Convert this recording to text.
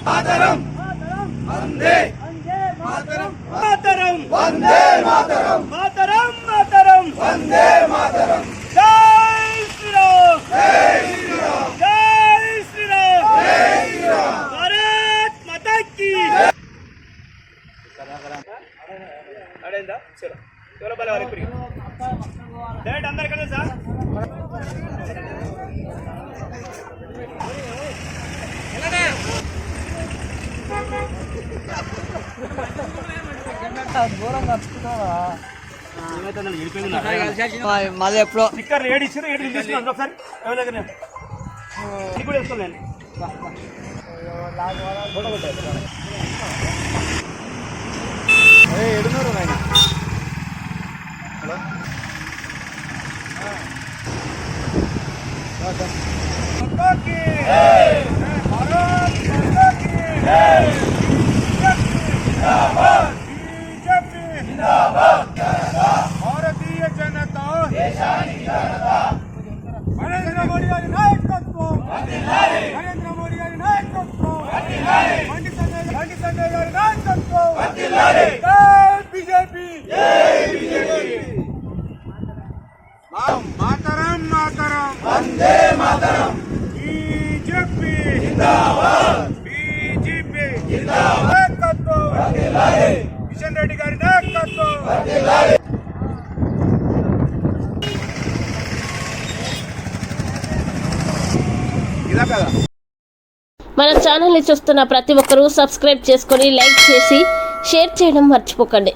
మాతరం వందే మాతరం మాతరం వందే మాతరం మాతరం మాతరం వందే మాతరం జై శ్రీరామ్ జై శ్రీరామ్ జై శ్రీరామ్ జై శ్రీరామ్ భారత్ మాతా కీ అడేందా చలో చలో బల వారి పురి డైరెక్ట్ అందరు కదా సార్ ఎలానే మళ్ళీ ఎప్పుడో స్టిక్కర్ ఏడు ఇచ్చారు ఏడు తీసుకున్నాను ఒకసారి ఎవరి కూడా వేసుకోలేండి ఏడున్నారు ఆయన భారతీయ జనతా నరేంద్ర మోడీ గారి నాయకత్వం నరేంద్ర మోడీ గారి నాయకత్వం బండి సంజయ్ గారి నాయకత్వం జై బీజేపీ మాతరం మాతరం వందే మాతరం బీజేపీ జిందాబాద్ బీజేపీ జిందాబాద్ నాయకత్వం కిషన్ రెడ్డి గారి నాయకత్వం మన ఛానల్ని చూస్తున్న ప్రతి ఒక్కరూ సబ్స్క్రైబ్ చేసుకొని లైక్ చేసి షేర్ చేయడం మర్చిపోకండి.